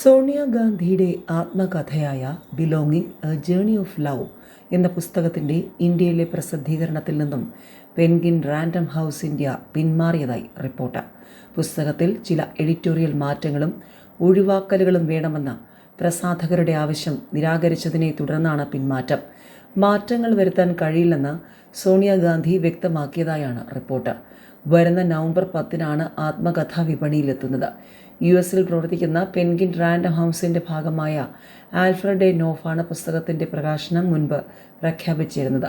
സോണിയാഗാന്ധിയുടെ ആത്മകഥയായ belonging a journey of love എന്ന പുസ്തകത്തിൻ്റെ ഇന്ത്യയിലെ പ്രസിദ്ധീകരണത്തിൽ നിന്നും പെൻഗ്വിൻ റാൻഡം ഹൗസ് ഇന്ത്യ പിന്മാറിയതായി റിപ്പോർട്ട്. പുസ്തകത്തിൽ ചില എഡിറ്റോറിയൽ മാറ്റങ്ങളും ഒഴിവാക്കലുകളും വേണമെന്ന പ്രസാധകരുടെ ആവശ്യം നിരാകരിച്ചതിനെ തുടർന്നാണ് പിന്മാറ്റം. മാറ്റങ്ങൾ വരുത്താൻ കഴിയില്ലെന്ന് സോണിയാഗാന്ധി വ്യക്തമാക്കിയതായാണ് റിപ്പോർട്ട്. വരുന്ന നവംബർ 10-നാണ് ആത്മകഥ വിപണിയിലെത്തുന്നത്. US-ൽ പ്രവർത്തിക്കുന്ന പെൻഗ്വിൻ റാൻഡം ഹൗസിൻ്റെ ഭാഗമായ ആൽഫ്രഡ് എ നോഫാണ് പുസ്തകത്തിൻ്റെ പ്രകാശനം മുൻപ് പ്രഖ്യാപിച്ചിരുന്നത്.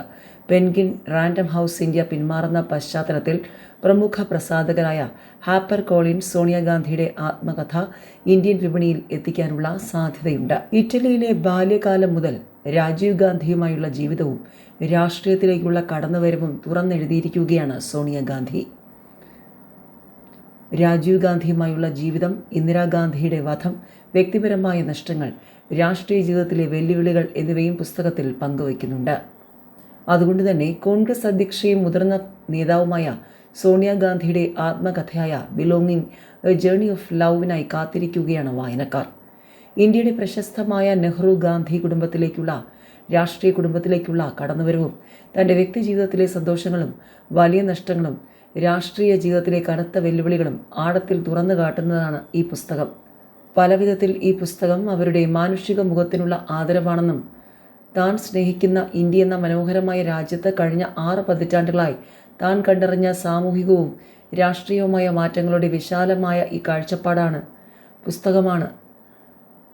പെൻഗ്വിൻ റാൻഡം ഹൗസ് ഇന്ത്യ പിന്മാറുന്ന പശ്ചാത്തലത്തിൽ പ്രമുഖ പ്രസാധകരായ ഹാപ്പർ കോളിൻസ് സോണിയാഗാന്ധിയുടെ ആത്മകഥ ഇന്ത്യൻ വിപണിയിൽ എത്തിക്കാനുള്ള സാധ്യതയുണ്ട്. ഇറ്റലിയിലെ ബാല്യകാലം മുതൽ രാജീവ് ഗാന്ധിയുമായുള്ള ജീവിതവും രാഷ്ട്രീയത്തിലേക്കുള്ള കടന്നുവരവും തുറന്നെഴുതിയിരിക്കുകയാണ് സോണിയാഗാന്ധി. രാജീവ് ഗാന്ധിയുമായുള്ള ജീവിതം, ഇന്ദിരാഗാന്ധിയുടെ വധം, വ്യക്തിപരമായ നഷ്ടങ്ങൾ, രാഷ്ട്രീയ ജീവിതത്തിലെ വെല്ലുവിളികൾ എന്നിവയും പുസ്തകത്തിൽ പങ്കുവയ്ക്കുന്നുണ്ട്. അതുകൊണ്ട് തന്നെ കോൺഗ്രസ് അധ്യക്ഷയും മുതിർന്ന നേതാവുമായ സോണിയാഗാന്ധിയുടെ ആത്മകഥയായ ബിലോങ്ങിങ് എ ജേർണി ഓഫ് ലവിനായി കാത്തിരിക്കുകയാണ് വായനക്കാർ. ഇന്ത്യയുടെ പ്രശസ്തമായ നെഹ്റു ഗാന്ധി കുടുംബത്തിലേക്കുള്ള രാഷ്ട്രീയ കുടുംബത്തിലേക്കുള്ള കടന്നുവരവും തൻ്റെ വ്യക്തിജീവിതത്തിലെ സന്തോഷങ്ങളും വലിയ നഷ്ടങ്ങളും രാഷ്ട്രീയ ജീവിതത്തിലെ കനത്ത വെല്ലുവിളികളും ആഴത്തിൽ തുറന്നു കാട്ടുന്നതാണ് ഈ പുസ്തകം. പലവിധത്തിൽ ഈ പുസ്തകം അവരുടെ മാനുഷിക മുഖത്തിനുള്ള ആദരവാണെന്നും താൻ സ്നേഹിക്കുന്ന ഇന്ത്യ എന്ന മനോഹരമായ രാജ്യത്ത് കഴിഞ്ഞ 6 പതിറ്റാണ്ടുകളായി താൻ കണ്ടറിഞ്ഞ സാമൂഹികവും രാഷ്ട്രീയവുമായ മാറ്റങ്ങളുടെ വിശാലമായ ഈ കാഴ്ചപ്പാടാണ് പുസ്തകമാണ്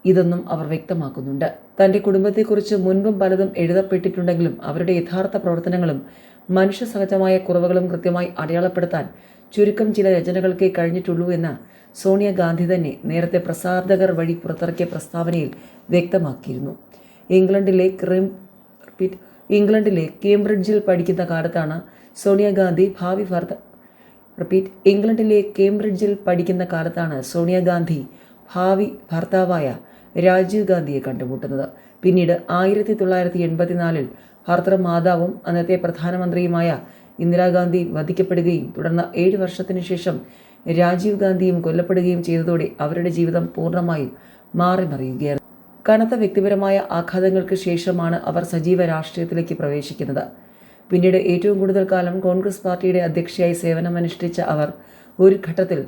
ഇതെന്നും അവർ വ്യക്തമാക്കുന്നുണ്ട്. തൻ്റെ കുടുംബത്തെക്കുറിച്ച് മുൻപും പലതും എഴുതപ്പെട്ടിട്ടുണ്ടെങ്കിലും അവരുടെ യഥാർത്ഥ പ്രവർത്തനങ്ങളും മനുഷ്യ സഹജമായ കുറവുകളും കൃത്യമായി അടയാളപ്പെടുത്താൻ ചുരുക്കം ചില രചനകൾക്കേ കഴിഞ്ഞിട്ടുള്ളൂ എന്ന് സോണിയാഗാന്ധി തന്നെ നേരത്തെ പ്രസാധകർ വഴി പുറത്തിറക്കിയ പ്രസ്താവനയിൽ വ്യക്തമാക്കിയിരുന്നു. ഇംഗ്ലണ്ടിലെ കേംബ്രിഡ്ജിൽ പഠിക്കുന്ന കാലത്താണ് സോണിയാഗാന്ധി ഭാവി ഭർത്താവായ രാജീവ് ഗാന്ധിയെ കണ്ടുമുട്ടുന്നത്. പിന്നീട് 1984-ൽ ഭർത്തൃമാതാവും അന്നത്തെ പ്രധാനമന്ത്രിയുമായ ഇന്ദിരാഗാന്ധി വധിക്കപ്പെടുകയും തുടർന്ന് 7 വർഷത്തിനു ശേഷം രാജീവ് ഗാന്ധിയും കൊല്ലപ്പെടുകയും ചെയ്തതോടെ അവരുടെ ജീവിതം പൂർണ്ണമായും മാറിമറിയുകയായിരുന്നു. കനത്ത വ്യക്തിപരമായ ആഘാതങ്ങൾക്ക് ശേഷമാണ് അവർ സജീവ രാഷ്ട്രീയത്തിലേക്ക് പ്രവേശിക്കുന്നത്. പിന്നീട് ഏറ്റവും കൂടുതൽ കാലം കോൺഗ്രസ് പാർട്ടിയുടെ അധ്യക്ഷയായി സേവനമനുഷ്ഠിച്ച അവർ ഒരു ഘട്ടത്തിൽ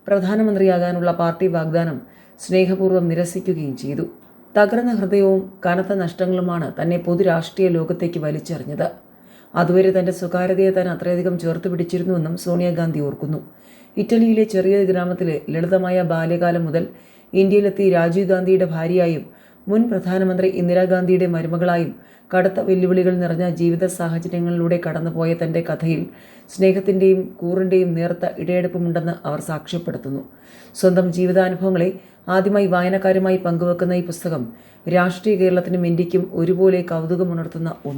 പ്രധാനമന്ത്രിയാകാനുള്ള പാർട്ടി വാഗ്ദാനം സ്നേഹപൂർവ്വം നിരസിക്കുകയും ചെയ്തു. തകർന്ന ഹൃദയവും കനത്ത നഷ്ടങ്ങളുമാണ് തന്നെ പൊതുരാഷ്ട്രീയ ലോകത്തേക്ക് വലിച്ചെറിഞ്ഞത്. അതുവരെ തൻ്റെ സ്വകാര്യതയെ താൻ അത്രയധികം ചേർത്ത് പിടിച്ചിരുന്നുവെന്നും സോണിയാഗാന്ധി ഓർക്കുന്നു. ഇറ്റലിയിലെ ചെറിയ ഗ്രാമത്തിലെ ലളിതമായ ബാല്യകാലം മുതൽ ഇന്ത്യയിലെത്തി രാജീവ് ഗാന്ധിയുടെ ഭാര്യയായും മുൻ പ്രധാനമന്ത്രി ഇന്ദിരാഗാന്ധിയുടെ മരുമകളായും കടുത്ത വെല്ലുവിളികൾ നിറഞ്ഞ ജീവിത സാഹചര്യങ്ങളിലൂടെ കടന്നുപോയ തൻ്റെ കഥയിൽ സ്നേഹത്തിൻ്റെയും കൂറിൻ്റെയും നേർത്ത ഇടയെടുപ്പുമുണ്ടെന്ന് അവർ സാക്ഷ്യപ്പെടുത്തുന്നു. സ്വന്തം ജീവിതാനുഭവങ്ങളെ ആദ്യമായി വായനക്കാരുമായി പങ്കുവെക്കുന്ന ഈ പുസ്തകം രാഷ്ട്രീയ കേരളത്തിനും ഇന്ത്യക്കും ഒരുപോലെ കൗതുകമുണർത്തുന്ന ഒന്ന്.